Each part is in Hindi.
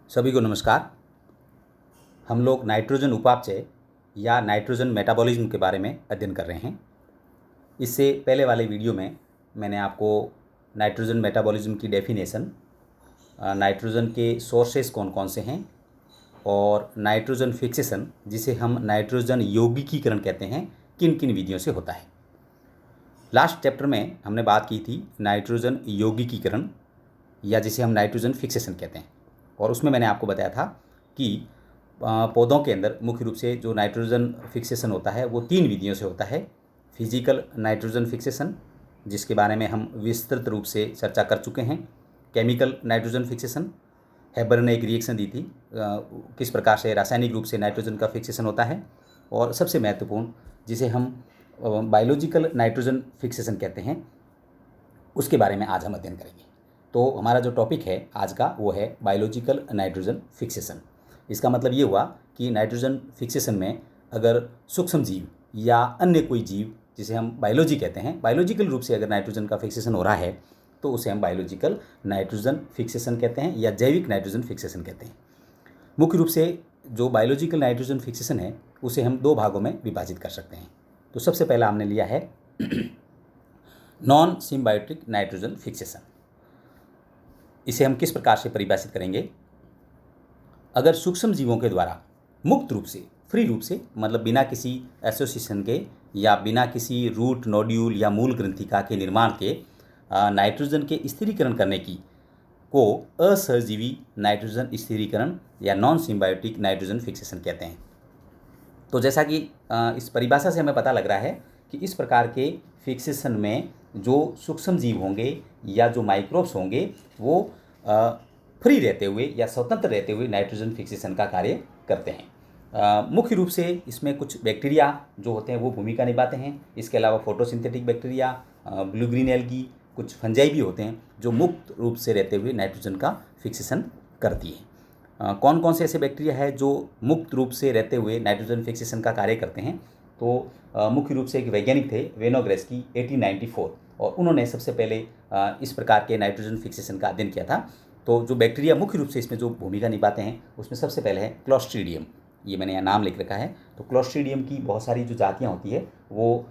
सभी को नमस्कार। हम लोग नाइट्रोजन उपापचय या नाइट्रोजन मेटाबॉलिज्म के बारे में अध्ययन कर रहे हैं। इससे पहले वाले वीडियो में मैंने आपको नाइट्रोजन मेटाबॉलिज्म की डेफिनेशन, नाइट्रोजन के सोर्सेस कौन कौन से हैं और नाइट्रोजन फिक्सेशन जिसे हम नाइट्रोजन यौगिकीकरण कहते हैं किन किन विधियों से होता है। लास्ट चैप्टर में हमने बात की थी नाइट्रोजन यौगिकीकरण या जिसे हम नाइट्रोजन फिक्सेशन कहते हैं, और उसमें मैंने आपको बताया था कि पौधों के अंदर मुख्य रूप से जो नाइट्रोजन फिक्सेशन होता है वो 3 विधियों से होता है। फिजिकल नाइट्रोजन फिक्सेशन, जिसके बारे में हम विस्तृत रूप से चर्चा कर चुके हैं। केमिकल नाइट्रोजन फिक्सेशन, हेबर ने एक रिएक्शन दी थी किस प्रकार से रासायनिक रूप से नाइट्रोजन का फिक्सेशन होता है। और सबसे महत्वपूर्ण जिसे हम बायोलॉजिकल नाइट्रोजन फिक्सेशन कहते हैं, उसके बारे में आज हम अध्ययन करेंगे। तो हमारा जो टॉपिक है आज का वो है बायोलॉजिकल नाइट्रोजन फिक्सेशन। इसका मतलब ये हुआ कि नाइट्रोजन फिक्सेशन में अगर सूक्ष्म जीव या अन्य कोई जीव जिसे हम बायोलॉजी कहते हैं, बायोलॉजिकल रूप से अगर नाइट्रोजन का फिक्सेशन हो रहा है तो उसे हम बायोलॉजिकल नाइट्रोजन फिक्सेशन कहते हैं या जैविक नाइट्रोजन फिक्सेशन कहते हैं। मुख्य रूप से जो बायोलॉजिकल नाइट्रोजन फिक्सेशन है उसे हम 2 भागों में विभाजित कर सकते हैं। तो सबसे पहला हमने लिया है नॉन सिम्बायोटिक नाइट्रोजन फिक्सेशन। इसे हम किस प्रकार से परिभाषित करेंगे? अगर सूक्ष्म जीवों के द्वारा मुक्त रूप से, फ्री रूप से, मतलब बिना किसी एसोसिएशन के या बिना किसी रूट, नोड्यूल या मूल ग्रंथिका के निर्माण के नाइट्रोजन के स्थिरीकरण करने की को असहजीवी नाइट्रोजन स्थिरीकरण या नॉन सिम्बायोटिक नाइट्रोजन फिक्सेशन कहते हैं। तो जैसा कि इस परिभाषा से हमें पता लग रहा है कि इस प्रकार के फिक्सेशन में जो सूक्ष्म जीव होंगे या जो माइक्रोब्स होंगे वो फ्री रहते हुए या स्वतंत्र रहते हुए नाइट्रोजन फिक्सेशन का कार्य करते हैं। मुख्य रूप से इसमें कुछ बैक्टीरिया जो होते हैं वो भूमिका निभाते हैं। इसके अलावा photosynthetic bacteria, blue green algae, कुछ फंजाई भी होते हैं जो मुक्त रूप से रहते हुए नाइट्रोजन का फिक्सेशन करती है। कौन कौन से ऐसे बैक्टीरिया है जो मुक्त रूप से रहते हुए नाइट्रोजन फिक्सेशन का कार्य करते हैं? तो मुख्य रूप से एक वैज्ञानिक थे विनोग्रेस्की 1894, और उन्होंने सबसे पहले इस प्रकार के नाइट्रोजन फिक्सेशन का अध्ययन किया था। तो जो बैक्टीरिया मुख्य रूप से इसमें जो भूमिका निभाते हैं उसमें सबसे पहले है क्लोस्ट्रीडियम। ये मैंने यहाँ नाम लिख रखा है। तो क्लोस्ट्रीडियम की बहुत सारी जो जातियाँ होती है वो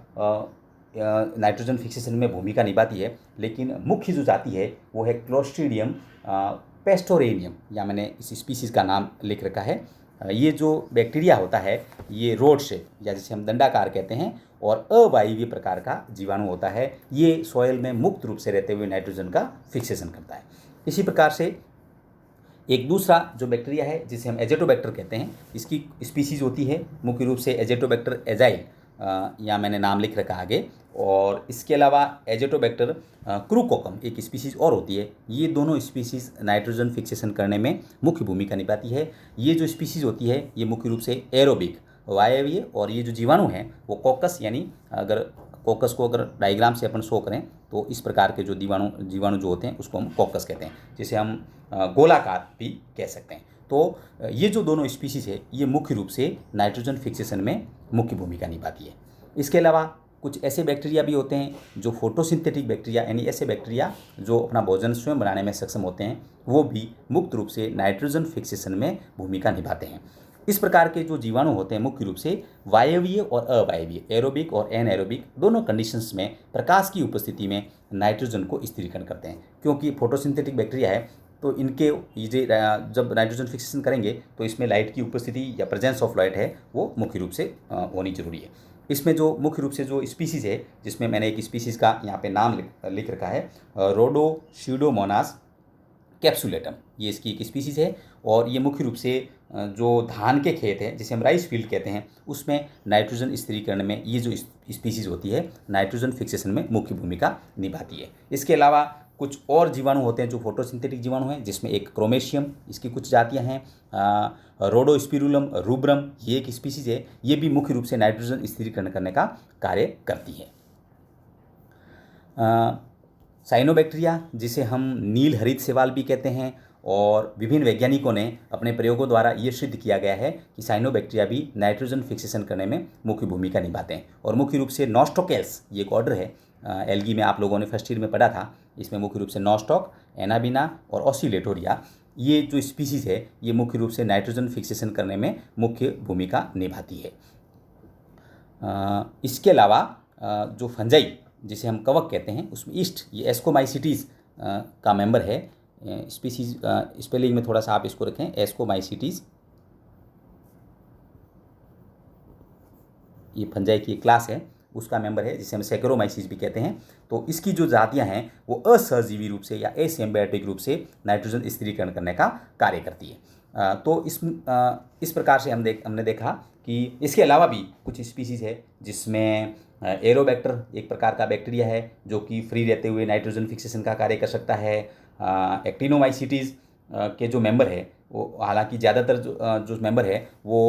नाइट्रोजन फिक्सेशन में भूमिका निभाती है, लेकिन मुख्य जो जाति है वो है क्लोस्ट्रीडियम पेस्टोरेनियम, या मैंने इस स्पीसीज़ का नाम लिख रखा है। ये जो बैक्टीरिया होता है ये रोड शेप या जिसे हम दंडाकार कहते हैं और अवायवीय प्रकार का जीवाणु होता है। ये सॉइल में मुक्त रूप से रहते हुए नाइट्रोजन का फिक्सेशन करता है। इसी प्रकार से एक दूसरा जो बैक्टीरिया है जिसे हम एजेटोबैक्टर कहते हैं, इसकी स्पीसीज़ होती है मुख्य रूप से एजेटोबैक्टर एजाइल, या मैंने नाम लिख रखा आगे। और इसके अलावा एजेटोबैक्टर क्रूकोकम एक स्पीसीज़ और होती है। ये दोनों स्पीसीज़ नाइट्रोजन फिक्सेशन करने में मुख्य भूमिका निभाती है। ये जो स्पीसीज़ होती है ये मुख्य रूप से एरोबिक, वायवीय, और ये जो जीवाणु हैं वो कॉकस, यानी अगर कॉकस को अगर डायग्राम से अपन शो करें तो इस प्रकार के जो जीवाणु जो होते हैं उसको हम कॉकस कहते हैं, जिसे हम गोलाकार भी कह सकते हैं। तो ये जो दोनों स्पीसीज़ है ये मुख्य रूप से नाइट्रोजन फिक्सेशन में मुख्य भूमिका निभाती है। इसके अलावा कुछ ऐसे बैक्टीरिया भी होते हैं जो फोटोसिंथेटिक बैक्टीरिया, यानी ऐसे बैक्टीरिया जो अपना भोजन स्वयं बनाने में सक्षम होते हैं, वो भी मुक्त रूप से नाइट्रोजन फिक्सेशन में भूमिका निभाते हैं। इस प्रकार के जो जीवाणु होते हैं मुख्य रूप से वायवीय और अवायवीय, एरोबिक और एनएरोबिक दोनों कंडीशंस में प्रकाश की उपस्थिति में नाइट्रोजन को स्थिरीकरण करते हैं। क्योंकि फोटोसिंथेटिक बैक्टीरिया है तो इनके ये जब नाइट्रोजन फिक्सेशन करेंगे तो इसमें लाइट की उपस्थिति या प्रेजेंस ऑफ लाइट है वो मुख्य रूप से होनी जरूरी है। इसमें जो मुख्य रूप से जो स्पीसीज़ है, जिसमें मैंने एक स्पीसीज़ का यहाँ पे नाम लिख रखा है, रोडोस्यूडोमोनास कैप्सुलेटम, ये इसकी एक स्पीसीज़ है। और ये मुख्य रूप से जो धान के खेत हैं जिसे हम राइस फील्ड कहते हैं उसमें नाइट्रोजन स्थिरीकरण में ये जो स्पीसीज़ होती है नाइट्रोजन फिक्सेशन में मुख्य भूमिका निभाती है। इसके अलावा कुछ और जीवाणु होते हैं जो फोटोसिंथेटिक जीवाणु हैं, जिसमें एक क्रोमेशियम, इसकी कुछ जातियां हैं, रोडोस्पिरुलम रूब्रम, ये एक स्पीसीज़ है। ये भी मुख्य रूप से नाइट्रोजन स्थिरीकरण करने का कार्य करती है। साइनोबैक्टीरिया, जिसे हम नील हरित शैवाल भी कहते हैं, और विभिन्न वैज्ञानिकों ने अपने प्रयोगों द्वारा ये सिद्ध किया गया है कि साइनोबैक्टीरिया भी नाइट्रोजन फिक्सेशन करने में मुख्य भूमिका निभाते हैं। और मुख्य रूप से नॉस्टोकेल्स, ये एक ऑर्डर है एल्गी में, आप लोगों ने फर्स्ट ईयर में पढ़ा था। इसमें मुख्य रूप से नॉस्टॉक, एनाबिना और ऑसिलेटोरिया, ये जो स्पीसीज़ है ये मुख्य रूप से नाइट्रोजन फिक्सेशन करने में मुख्य भूमिका निभाती है। इसके अलावा जो फंजाई जिसे हम कवक कहते हैं उसमें ईस्ट ये एस्कोमाइसिटीज़ का मेंबर है। स्पीसीज स्पेलिंग में थोड़ा सा आप इसको रखें, एस्कोमाइसिटीज़ ये फंजाई की क्लास है उसका मेंबर है, जिसे हम सैकरोमाइसीज भी कहते हैं। तो इसकी जो जातियां हैं वो असहजीवी रूप से या एसिम्बायोटिक रूप से नाइट्रोजन स्थिरीकरण करने का कार्य करती है। तो इस प्रकार से हमने देखा कि इसके अलावा भी कुछ स्पीसीज़ है जिसमें एरोबैक्टर एक प्रकार का बैक्टीरिया है जो कि फ्री रहते हुए नाइट्रोजन फिक्सेशन का कार्य कर सकता है। एक्टिनोमाइसिटीज़ के जो मेंबर है वो हालांकि ज़्यादातर जो मेंबर है वो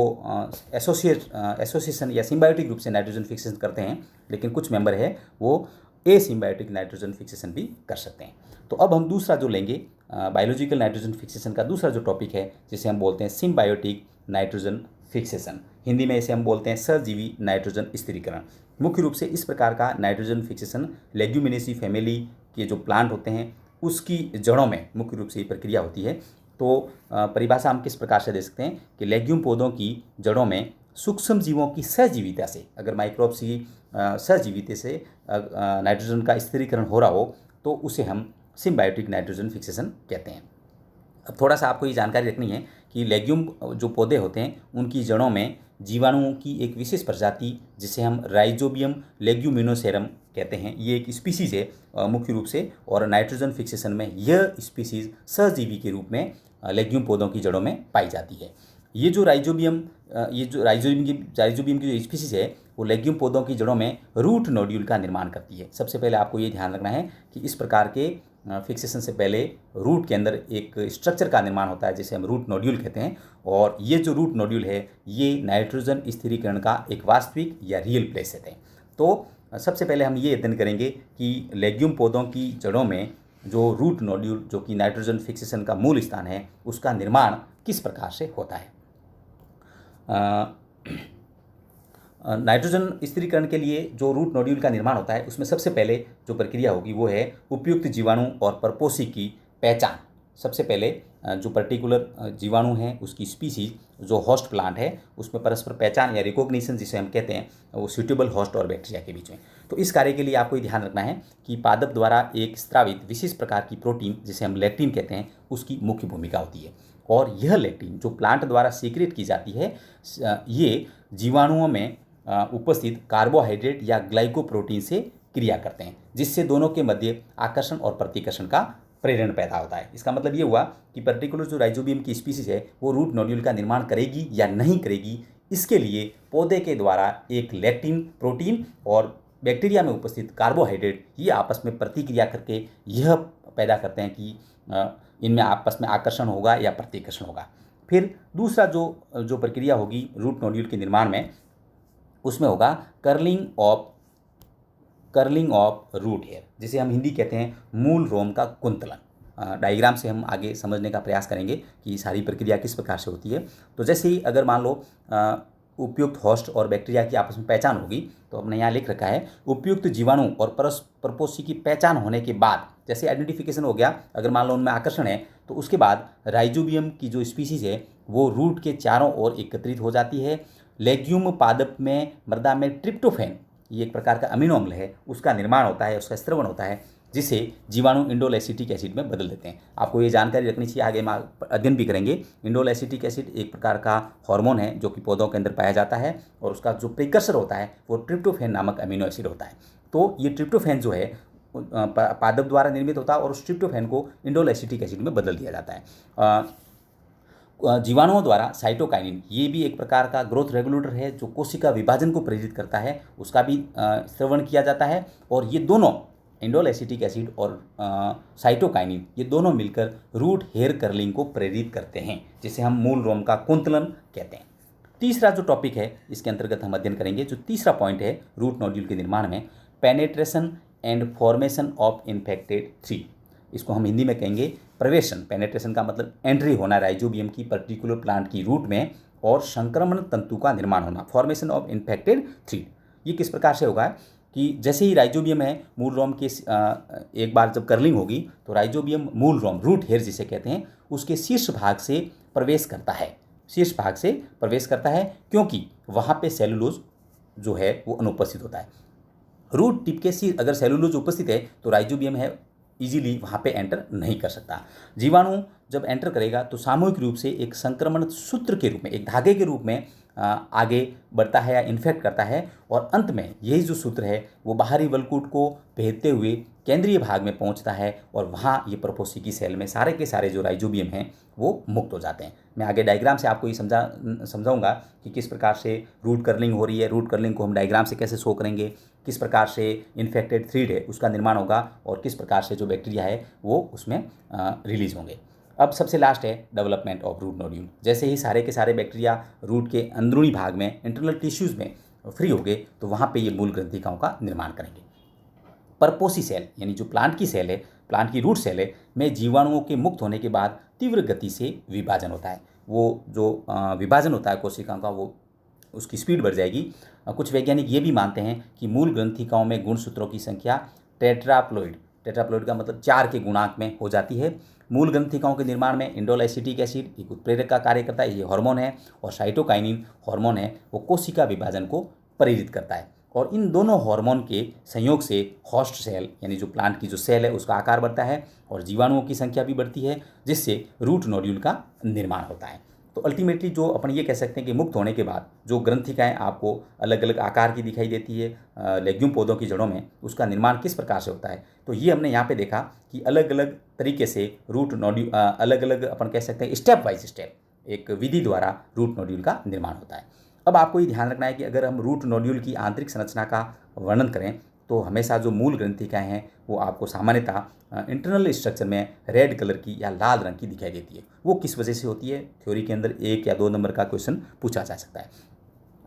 एसोसिएशन या सिम्बायोटिक रूप से नाइट्रोजन फिक्सेशन करते हैं, लेकिन कुछ मेंबर है वो एसिम्बायोटिक नाइट्रोजन फिक्सेशन भी कर सकते हैं। तो अब हम दूसरा जो लेंगे बायोलॉजिकल नाइट्रोजन फिक्सेशन का दूसरा जो टॉपिक है जिसे हम बोलते हैं सिम्बायोटिक नाइट्रोजन फिक्सेशन, हिंदी में इसे हम बोलते हैं सहजीवी नाइट्रोजन स्थिरीकरण। मुख्य रूप से इस प्रकार का नाइट्रोजन फिक्सेशन लेग्यूमिनेसी फैमिली के जो प्लांट होते हैं उसकी जड़ों में मुख्य रूप से ये प्रक्रिया होती है। तो परिभाषा हम किस प्रकार से दे सकते हैं कि लेग्यूम पौधों की जड़ों में सूक्ष्म जीवों की सहजीविता से, अगर माइक्रोब्स की सहजीविता से नाइट्रोजन का स्थिरीकरण हो रहा हो तो उसे हम सिम्बायोटिक नाइट्रोजन फिक्सेशन कहते हैं। अब थोड़ा सा आपको ये जानकारी रखनी है कि लेग्यूम जो पौधे होते हैं उनकी जड़ों में जीवाणुओं की एक विशेष प्रजाति जिसे हम राइजोबियम लेग्यूमिनोसेरम कहते हैं, ये एक स्पीसीज़ है मुख्य रूप से, और नाइट्रोजन फिक्सेशन में यह स्पीसीज़ सहजीवी के रूप में लेग्यूम पौधों की जड़ों में पाई जाती है। ये जो राइजोबियम की जो स्पीसीज़ है वो लेग्यूम पौधों की जड़ों में रूट नोड्यूल का निर्माण करती है। सबसे पहले आपको ये ध्यान रखना है कि इस प्रकार के फिक्सेशन से पहले रूट के अंदर एक स्ट्रक्चर का निर्माण होता है जिसे हम रूट नोड्यूल कहते हैं, और ये जो रूट नोड्यूल है ये नाइट्रोजन स्थिरीकरण का एक वास्तविक या रियल प्लेस है। तो सबसे पहले हम ये अध्ययन करेंगे कि लेग्यूम पौधों की जड़ों में जो रूट नोड्यूल जो कि नाइट्रोजन फिक्सेशन का मूल स्थान है उसका निर्माण किस प्रकार से होता है। नाइट्रोजन स्थिरीकरण के लिए जो रूट नोड्यूल का निर्माण होता है उसमें सबसे पहले जो प्रक्रिया होगी वो है उपयुक्त जीवाणु और परपोषी की पहचान। सबसे पहले जो पर्टिकुलर जीवाणु है उसकी स्पीसीज जो होस्ट प्लांट है उसमें परस्पर पहचान या रिकॉग्निशन जिसे हम कहते हैं वो सूटेबल होस्ट और बैक्टीरिया के बीच में। तो इस कार्य के लिए आपको ये ध्यान रखना है कि पादप द्वारा एक स्रावित विशेष प्रकार की प्रोटीन जिसे हम लेक्टिन कहते हैं उसकी मुख्य भूमिका होती है, और यह लेक्टिन जो प्लांट द्वारा सीक्रेट की जाती है ये जीवाणुओं में उपस्थित कार्बोहाइड्रेट या ग्लाइकोप्रोटीन से क्रिया करते हैं, जिससे दोनों के मध्य आकर्षण और प्रतिकर्षण का प्रेरण पैदा होता है। इसका मतलब ये हुआ कि पर्टिकुलर जो राइजोबियम की स्पीसीज है वो रूट नोड्यूल का निर्माण करेगी या नहीं करेगी, इसके लिए पौधे के द्वारा एक लेक्टिन प्रोटीन और बैक्टीरिया में उपस्थित कार्बोहाइड्रेट ये आपस में प्रतिक्रिया करके यह पैदा करते हैं कि इनमें आपस में आकर्षण होगा या प्रतिकर्षण होगा। फिर दूसरा जो प्रक्रिया होगी रूट नोड्यूल के निर्माण में उसमें होगा कर्लिंग ऑफ रूट हेयर, जिसे हम हिंदी कहते हैं मूल रोम का कुंतलन। डायग्राम से हम आगे समझने का प्रयास करेंगे कि सारी प्रक्रिया किस प्रकार से होती है। तो जैसे ही अगर मान लो उपयुक्त होस्ट और बैक्टीरिया की आपस में पहचान होगी, तो हमने यहाँ लिख रखा है उपयुक्त जीवाणु और परपोषी की पहचान होने के बाद जैसे आइडेंटिफिकेशन हो गया, अगर मान लो उनमें आकर्षण है तो उसके बाद राइजोबियम की जो स्पीसीज है वो रूट के चारों ओर एकत्रित हो जाती है। लेग्यूम पादप में मृदा में ट्रिप्टोफैन ये एक प्रकार का अमीनो अम्ल है उसका निर्माण होता है, उसका स्रवण होता है, जिसे जीवाणु इंडोल एसिटिक एसिड में बदल देते हैं। आपको ये जानकारी रखनी चाहिए, आगे हम अध्ययन भी करेंगे। इंडोल एसिटिक एसिड एक प्रकार का हार्मोन है जो कि पौधों के अंदर पाया जाता है, और उसका जो प्रिकर्सर होता है वो ट्रिप्टोफैन नामक अमीनो एसिड होता है। तो ये ट्रिप्टोफैन जो है पादप द्वारा निर्मित होता है और उस ट्रिप्टोफैन को इंडोल एसिटिक एसिड में बदल दिया जाता है। जीवाणुओं द्वारा साइटोकाइनिन ये भी एक प्रकार का ग्रोथ रेगुलेटर है जो कोशिका विभाजन को प्रेरित करता है, उसका भी स्रवण किया जाता है, और ये दोनों इंडोल एसिटिक एसिड और साइटोकाइनिन ये दोनों मिलकर रूट हेयर कर्लिंग को प्रेरित करते हैं, जिसे हम मूल रोम का कुंतलन कहते हैं। तीसरा जो टॉपिक है इसके अंतर्गत हम अध्ययन करेंगे, जो तीसरा पॉइंट है रूट नोड्यूल के निर्माण में, penetration and formation of infected three. इसको हम हिंदी में कहेंगे प्रवेशन। पेनेट्रेशन का मतलब एंट्री होना राइजोबियम की पर्टिकुलर प्लांट की रूट में, और संक्रमण तंतु का निर्माण होना, फॉर्मेशन ऑफ इन्फेक्टेड थ्री। ये किस प्रकार से होगा कि जैसे ही राइजोबियम है मूल रोम के एक बार जब कर्लिंग होगी तो राइजोबियम मूल रोम रूट हेयर जिसे कहते हैं उसके शीर्ष भाग से प्रवेश करता है, शीर्ष भाग से प्रवेश करता है, क्योंकि वहाँ पे सेलुलोज जो है वो अनुपस्थित होता है। रूट टिप के शीर्ष अगर सेलुलोज उपस्थित है तो राइजोबियम है इजीली वहाँ पे एंटर नहीं कर सकता। जीवाणु जब एंटर करेगा तो सामूहिक रूप से एक संक्रमण सूत्र के रूप में, एक धागे के रूप में आगे बढ़ता है या इन्फेक्ट करता है, और अंत में यही जो सूत्र है वो बाहरी वलकूट को भेदते हुए केंद्रीय भाग में पहुंचता है और वहाँ ये प्रोपोसिकी सेल में सारे के सारे जो राइजोबियम हैं वो मुक्त हो जाते हैं। मैं आगे डायग्राम से आपको ये समझाऊंगा कि किस प्रकार से रूट कर्लिंग हो रही है, रूट कर्लिंग को हम डायग्राम से कैसे शो करेंगे, किस प्रकार से इन्फेक्टेड थ्रीड है उसका निर्माण होगा और किस प्रकार से जो बैक्टीरिया है वो उसमें रिलीज होंगे। अब सबसे लास्ट है डेवलपमेंट ऑफ रूट नोड्यूल। जैसे ही सारे के सारे बैक्टीरिया रूट के अंदरूनी भाग में इंटरनल टिश्यूज़ में फ्री हो गए तो वहाँ पे ये मूल ग्रंथिकाओं का निर्माण करेंगे। परपोसी सेल यानी जो प्लांट की सेल है, प्लांट की रूट सेल है, में जीवाणुओं के मुक्त होने के बाद तीव्र गति से विभाजन होता है। वो जो विभाजन होता है कोशिकाओं का वो उसकी स्पीड बढ़ जाएगी। कुछ वैज्ञानिक ये भी मानते हैं कि मूल ग्रंथिकाओं में गुणसूत्रों की संख्या टेट्राप्लॉइड का मतलब 4 के गुणांक में हो जाती है। मूल ग्रंथिकाओं के निर्माण में इंडोल एसिटिक एसिड एक उत्प्रेरक का कार्य करता है, ये हार्मोन है, और साइटोकाइनिन हार्मोन है वो कोशिका विभाजन को प्रेरित करता है। और इन दोनों हार्मोन के संयोग से होस्ट सेल यानी जो प्लांट की जो सेल है उसका आकार बढ़ता है और जीवाणुओं की संख्या भी बढ़ती है, जिससे रूट नोड्यूल का निर्माण होता है। तो अल्टीमेटली जो अपन ये कह सकते हैं कि मुक्त होने के बाद जो ग्रंथिकाएँ आपको अलग अलग आकार की दिखाई देती है लेग्यूम पौधों की जड़ों में, उसका निर्माण किस प्रकार से होता है। तो ये हमने यहाँ पे देखा कि अलग अलग तरीके से रूट नोड्यूल अलग अलग अपन कह सकते हैं स्टेप बाय स्टेप एक विधि द्वारा रूट नोड्यूल का निर्माण होता है। अब आपको ये ध्यान रखना है कि अगर हम रूट नोड्यूल की आंतरिक संरचना का वर्णन करें तो हमेशा जो मूल ग्रंथिकाएँ हैं वो आपको सामान्यतः इंटरनल स्ट्रक्चर में रेड कलर की या लाल रंग की दिखाई देती है। वो किस वजह से होती है, थ्योरी के अंदर 1 या 2 नंबर का क्वेश्चन पूछा जा सकता है।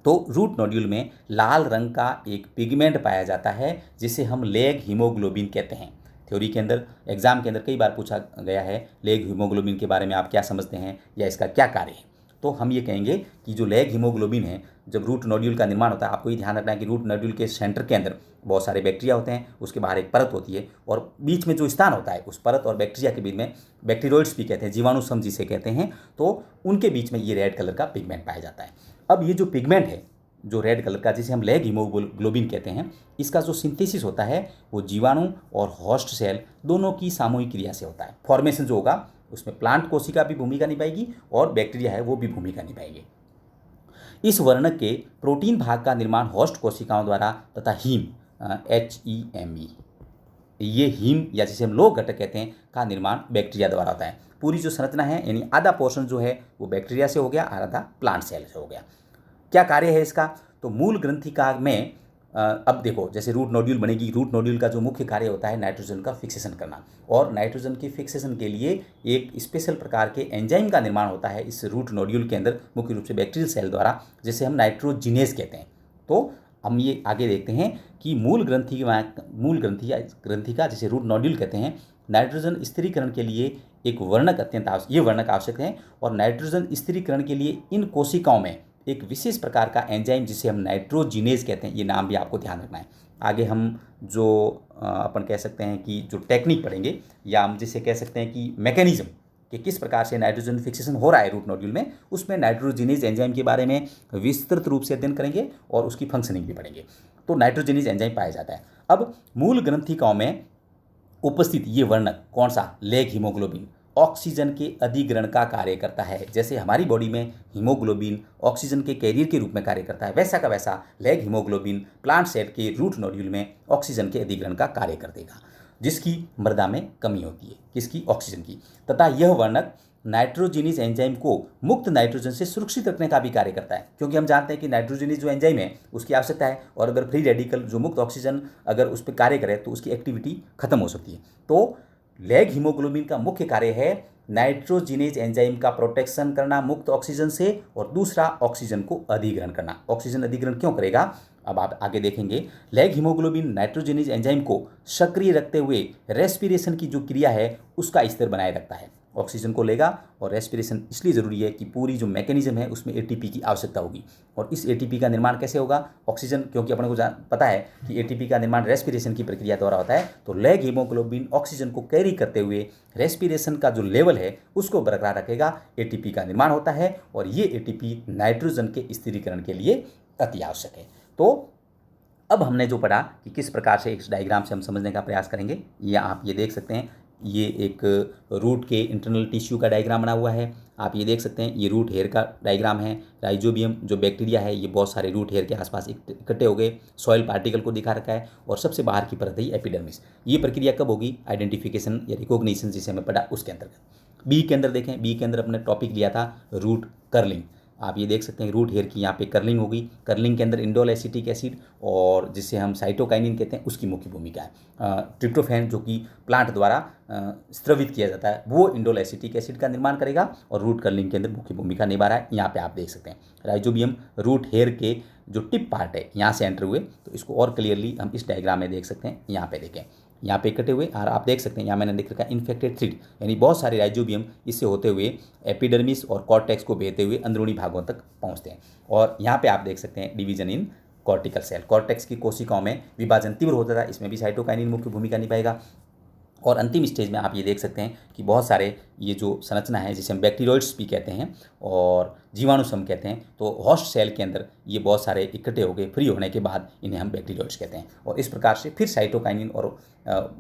तो रूट नोड्यूल में लाल रंग का एक पिगमेंट पाया जाता है जिसे हम लेग हीमोग्लोबिन कहते हैं। थ्योरी के अंदर एग्जाम के अंदर कई बार पूछा गया है लेग हीमोग्लोबिन के बारे में आप क्या समझते हैं या इसका क्या कार्य है। तो हम ये कहेंगे कि जो लेग हीमोग्लोबिन है जब रूट नोड्यूल का निर्माण होता है, आपको ये ध्यान रखना है कि रूट नोड्यूल के सेंटर के अंदर बहुत सारे बैक्टीरिया होते हैं, उसके बाहर एक परत होती है और बीच में जो स्थान होता है उस परत और बैक्टीरिया के बीच में बैक्टीरियोइड्स भी कहते हैं, जीवाणु सम जिसे कहते हैं, तो उनके बीच में ये रेड कलर का पिगमेंट पाया जाता है। अब ये जो पिगमेंट है जो रेड कलर का जिसे हम लेग हीमोग्लोबिन कहते हैं, इसका जो सिंथेसिस होता है वो जीवाणु और होस्ट सेल दोनों की सामूहिक क्रिया से होता है। फॉर्मेशन जो होगा उसमें प्लांट कोशिका भी भूमिका निभाएगी और बैक्टीरिया है वो भी भूमिका निभाएंगे। इस वर्णक के प्रोटीन भाग का निर्माण होस्ट कोशिकाओं द्वारा तथा हीम HEME ये हीम या जिसे हम लोक घटक कहते हैं का निर्माण बैक्टीरिया द्वारा होता है। पूरी जो संरचना है यानी आधा पोर्शन जो है वो बैक्टीरिया से हो गया और आधा प्लांट सेल से हो गया। क्या कार्य है इसका, तो मूल ग्रंथिका में अब देखो जैसे रूट नोड्यूल बनेगी, रूट नोड्यूल का जो मुख्य कार्य होता है नाइट्रोजन का फिक्सेशन करना, और नाइट्रोजन की फिक्सेशन के लिए एक स्पेशल प्रकार के एंजाइम का निर्माण होता है इस रूट नोड्यूल के अंदर, मुख्य रूप से बैक्टीरियल सेल द्वारा, जिसे हम नाइट्रोजिनेज कहते हैं। तो हम ये आगे देखते हैं कि मूल ग्रंथिका जिसे रूट नोड्यूल कहते हैं, नाइट्रोजन स्थिरीकरण के लिए एक वर्णक ये वर्णक आवश्यक है, और नाइट्रोजन स्थिरीकरण के लिए इन कोशिकाओं में एक विशेष प्रकार का एंजाइम जिसे हम नाइट्रोजिनेज कहते हैं, ये नाम भी आपको ध्यान रखना है। आगे हम जो अपन कह सकते हैं कि जो टेक्निक पढ़ेंगे या हम जिसे कह सकते हैं कि मैकेनिज्म कि किस प्रकार से नाइट्रोजन फिक्सेशन हो रहा है रूट नोड्यूल में, उसमें नाइट्रोजिनेज एंजाइम के बारे में विस्तृत रूप से अध्ययन करेंगे और उसकी फंक्शनिंग भी पढ़ेंगे। तो नाइट्रोजिनेज एंजाइम पाया जाता है। अब मूल ग्रंथिकाओं में उपस्थित ये वर्णक कौन सा, लेग हीमोग्लोबिन, ऑक्सीजन के अधिग्रहण का कार्य करता है। जैसे हमारी बॉडी में हीमोग्लोबिन ऑक्सीजन के कैरियर के रूप में कार्य करता है, वैसा का वैसा लेग हीमोग्लोबिन प्लांट सेल के रूट नोड्यूल में ऑक्सीजन के अधिग्रहण का कार्य कर देगा, जिसकी मृदा में कमी होती है, किसकी, ऑक्सीजन की। तथा यह वर्णक नाइट्रोजिनेज एंजाइम को मुक्त नाइट्रोजन से सुरक्षित रखने का भी कार्य करता है, क्योंकि हम जानते हैं कि नाइट्रोजिनेज जो एंजाइम है उसकी आवश्यकता है, और अगर फ्री रेडिकल जो मुक्त ऑक्सीजन अगर उस पर कार्य करे तो उसकी एक्टिविटी खत्म हो सकती है। तो लेग हीमोग्लोबिन का मुख्य कार्य है नाइट्रोजिनेज एंजाइम का प्रोटेक्शन करना मुक्त ऑक्सीजन से, और दूसरा ऑक्सीजन को अधिग्रहण करना। ऑक्सीजन अधिग्रहण क्यों करेगा, अब आप आगे देखेंगे। लेग हीमोग्लोबिन नाइट्रोजिनेज एंजाइम को सक्रिय रखते हुए रेस्पिरेशन की जो क्रिया है उसका स्तर बनाए रखता है। ऑक्सीजन को लेगा और रेस्पिरेशन इसलिए ज़रूरी है कि पूरी जो मैकेनिज्म है उसमें एटीपी की आवश्यकता होगी। और इस एटीपी का निर्माण कैसे होगा? ऑक्सीजन, क्योंकि अपने को पता है कि एटीपी का निर्माण रेस्पिरेशन की प्रक्रिया द्वारा होता है, तो लैग हीमोग्लोबिन ऑक्सीजन को कैरी करते हुए रेस्पिरेशन का जो लेवल है उसको बरकरार रखेगा, एटीपी का निर्माण होता है और ये एटीपी नाइट्रोजन के स्थिरीकरण के लिए अति आवश्यक है। तो अब हमने जो पढ़ा कि किस प्रकार से इस डायग्राम से हम समझने का प्रयास करेंगे, ये आप ये देख सकते हैं, ये एक रूट के इंटरनल टिश्यू का डायग्राम बना हुआ है। आप ये देख सकते हैं ये रूट हेयर का डायग्राम है। राइजोबियम जो बैक्टीरिया है ये बहुत सारे रूट हेयर के आसपास इकट्ठे हो गए, सॉइल पार्टिकल को दिखा रखा है और सबसे बाहर की परत है एपिडर्मिस। ये प्रक्रिया कब होगी? आइडेंटिफिकेशन या रिकॉग्निशन जिसे हमें पढ़ा उसके अंतर्गत। बी के अंदर देखें, बी के अंदर अपने टॉपिक लिया था रूट कर्लिंग। आप ये देख सकते हैं रूट हेयर की यहाँ पे कर्लिंग होगी। कर्लिंग के अंदर इंडोल एसिटिक एसिड और जिसे हम साइटोकाइनिन कहते हैं उसकी मुख्य भूमिका है। ट्रिप्टोफैन जो कि प्लांट द्वारा स्रवित किया जाता है वो इंडोल एसिटिक एसिड का निर्माण करेगा और रूट कर्लिंग के अंदर मुख्य भूमिका निभा रहा है। यहाँ पे आप देख सकते हैं राइजोबियम रूट हेयर के जो टिप पार्ट है यहाँ से एंटर हुए, तो इसको और क्लियरली हम इस डायग्राम में देख सकते हैं। यहाँ पे देखें, यहाँ पे इकट्ठे हुए और आप देख सकते हैं यहाँ मैंने लिख रखा है इन्फेक्टेड थ्रिड, यानी बहुत सारे राइजोबियम इससे होते हुए एपिडर्मिस और कॉर्टेक्स को भेजते हुए अंदरूनी भागों तक पहुँचते हैं। और यहाँ पे आप देख सकते हैं division in cortical cell, cortex की कोशिकाओं में विभाजन तीव्र होता था, इसमें भी साइटोकाइनिन मुख्य भूमिका निभाएगा। और अंतिम स्टेज में आप ये देख सकते हैं कि बहुत सारे ये जो संरचना है जिसे हम बैक्टीरियोइड्स भी कहते हैं और जीवाणुसम कहते हैं, तो होस्ट सेल के अंदर ये बहुत सारे इकट्ठे हो गए, फ्री होने के बाद इन्हें हम बैक्टीरियोइड्स कहते हैं। और इस प्रकार से फिर साइटोकाइनिन और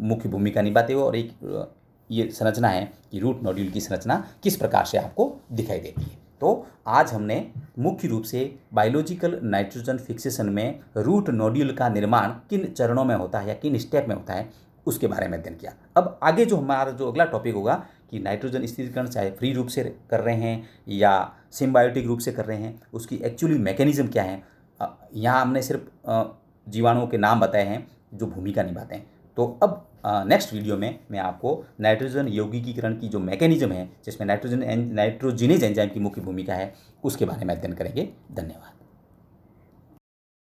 मुख्य भूमिका निभाते हुए और एक ये संरचना है कि रूट नोड्यूल की संरचना किस प्रकार से आपको दिखाई देती है। तो आज हमने मुख्य रूप से बायोलॉजिकल नाइट्रोजन फिक्सेशन में रूट नोड्यूल का निर्माण किन चरणों में होता है या किन स्टेप में होता है उसके बारे में अध्ययन किया। अब आगे जो हमारा जो अगला टॉपिक होगा कि नाइट्रोजन स्थिरीकरण चाहे फ्री रूप से कर रहे हैं या सिम्बायोटिक रूप से कर रहे हैं, उसकी एक्चुअली मैकेनिज्म क्या है। यहाँ हमने सिर्फ जीवाणुओं के नाम बताए हैं जो भूमिका निभाते हैं। तो अब नेक्स्ट वीडियो में मैं आपको नाइट्रोजन यौगिकीकरण की जो मैकेनिज्म है जिसमें नाइट्रोजिनेज एंजाइम की मुख्य भूमिका है उसके बारे में अध्ययन करेंगे। धन्यवाद।